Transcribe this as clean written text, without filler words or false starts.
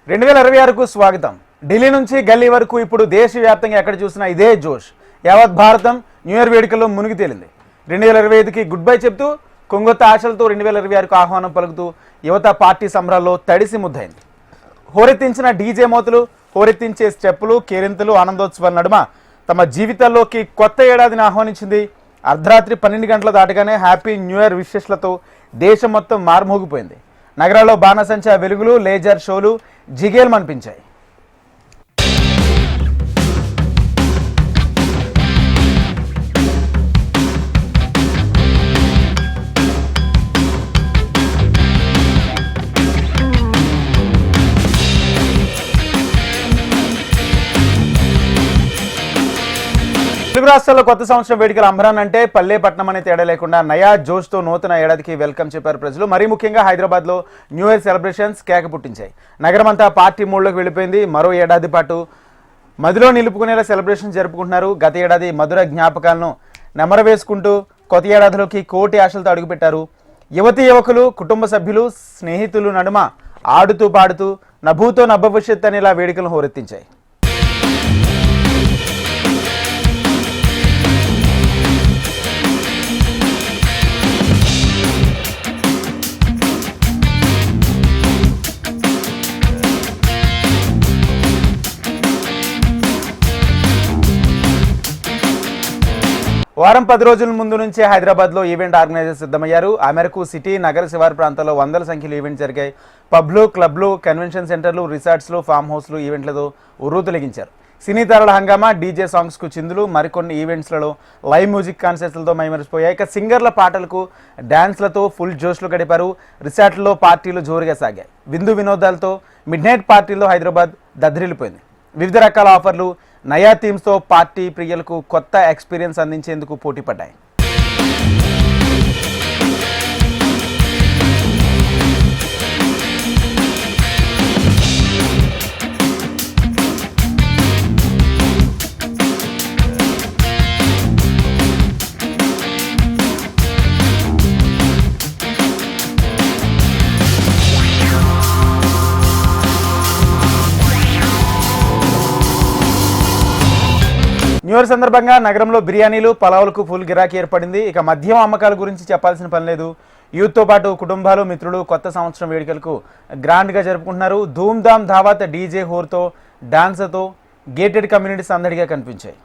2026కు స్వాగతం. ఢిల్లీ నుంచి గల్లీ వరకు ఇప్పుడు దేశవ్యాప్తంగా ఎక్కడ చూసినా ఇదే జోష్. యావత్ భారతం న్యూ ఇయర్ వేడుకల్లో మునిగి తేలింది. 2025కి గుడ్ బై చెప్తూ కొంగొత్త ఆశలతో 2026కు ఆహ్వానం పలుకుతూ యువత పార్టీ సంబరాల్లో తడిసి ముద్దైంది. హోరెత్తించిన డీజే మోతులు, హోరెత్తించే స్టెప్పులు, కేరింతలు, ఆనందోత్సవాల నడుమ తమ జీవితాల్లోకి కొత్త ఏడాదిని ఆహ్వానించింది. అర్ధరాత్రి 12 గంటల దాటగానే హ్యాపీ న్యూ ఇయర్ విషెస్లతో దేశం మొత్తం మారుమోగిపోయింది. నగరాల్లో బాణసంచా వెలుగులు, లేజర్ షోలు జిగేల్మనిపించాయి. తెలుగు రాష్ట్రాల్లో కొత్త సంవత్సరం వేడుకల అంబరాన్ అంటే పల్లె పట్నం అనే తేడా లేకుండా నయా జోష్తో నూతన ఏడాదికి వెల్కమ్ చెప్పారు ప్రజలు. మరీ ముఖ్యంగా హైదరాబాద్లో న్యూ ఇయర్ సెలబ్రేషన్స్ కేక పుట్టించాయి. నగరం అంతా పార్టీ మూడ్లోకి వెళ్ళిపోయింది. మరో ఏడాది పాటు మదిలో నిలుపుకునేలా సెలబ్రేషన్ జరుపుకుంటున్నారు. గత ఏడాది మధుర జ్ఞాపకాలను నెమరవేసుకుంటూ కొత్త ఏడాదిలోకి కోటి ఆశలతో అడుగుపెట్టారు. యువతీ యువకులు, కుటుంబ సభ్యులు, స్నేహితులు నడుమ ఆడుతూ పాడుతూ నభూతో నభవిష్యత్ అనేలా వేడుకలను హోరెత్తించాయి. వారం 10 రోజుల ముందు నుంచే హైదరాబాద్లో ఈవెంట్ ఆర్గనైజర్స్ సిద్ధమయ్యారు. ఆ మేరకు సిటీ, నగర శివారు ప్రాంతాల్లో వందల సంఖ్యలో ఈవెంట్ జరిగాయి. పబ్లు, క్లబ్లు, కన్వెన్షన్ సెంటర్లు, రిసార్ట్స్లు, ఫామ్ హౌస్లు ఈవెంట్లతో ఉర్రూతొలగించారు. సినీ తారల హంగామా, డీజే సాంగ్స్కు చిందులు, మరికొన్ని ఈవెంట్స్లలో లైవ్ మ్యూజిక్ కాన్సర్ట్లతో మైమరిచిపోయాయి. ఇక సింగర్ల పాటలకు, డ్యాన్స్లతో ఫుల్ జోష్లో గడిపారు. రిసార్ట్లలో పార్టీలు జోరుగా సాగాయి. విందు వినోదాలతో మిడ్ నైట్ పార్టీల్లో హైదరాబాద్ దద్దరిల్లిపోయింది. వివిధ రకాల ఆఫర్లు, నయా థీమ్స్తో పార్టీ ప్రియులకు కొత్త ఎక్స్పీరియన్స్ అందించేందుకు పోటీ పడ్డాయి. న్యూ ఇయర్ సందర్భంగా నగరంలో బిర్యానీలు, పలావులకు ఫుల్ గిరాకీ ఏర్పడింది. ఇక మద్యం అమ్మకాల గురించి చెప్పాల్సిన పని లేదు. యూత్తో పాటు కుటుంబాలు, మిత్రులు కొత్త సంవత్సరం వేడుకలకు గ్రాండ్గా జరుపుకుంటున్నారు. ధూమ్ ధామ్ ధావాత్ డీజే హోర్తో, డాన్స్తో గేటెడ్ కమ్యూనిటీస్ అందరిగా కనిపించాయి.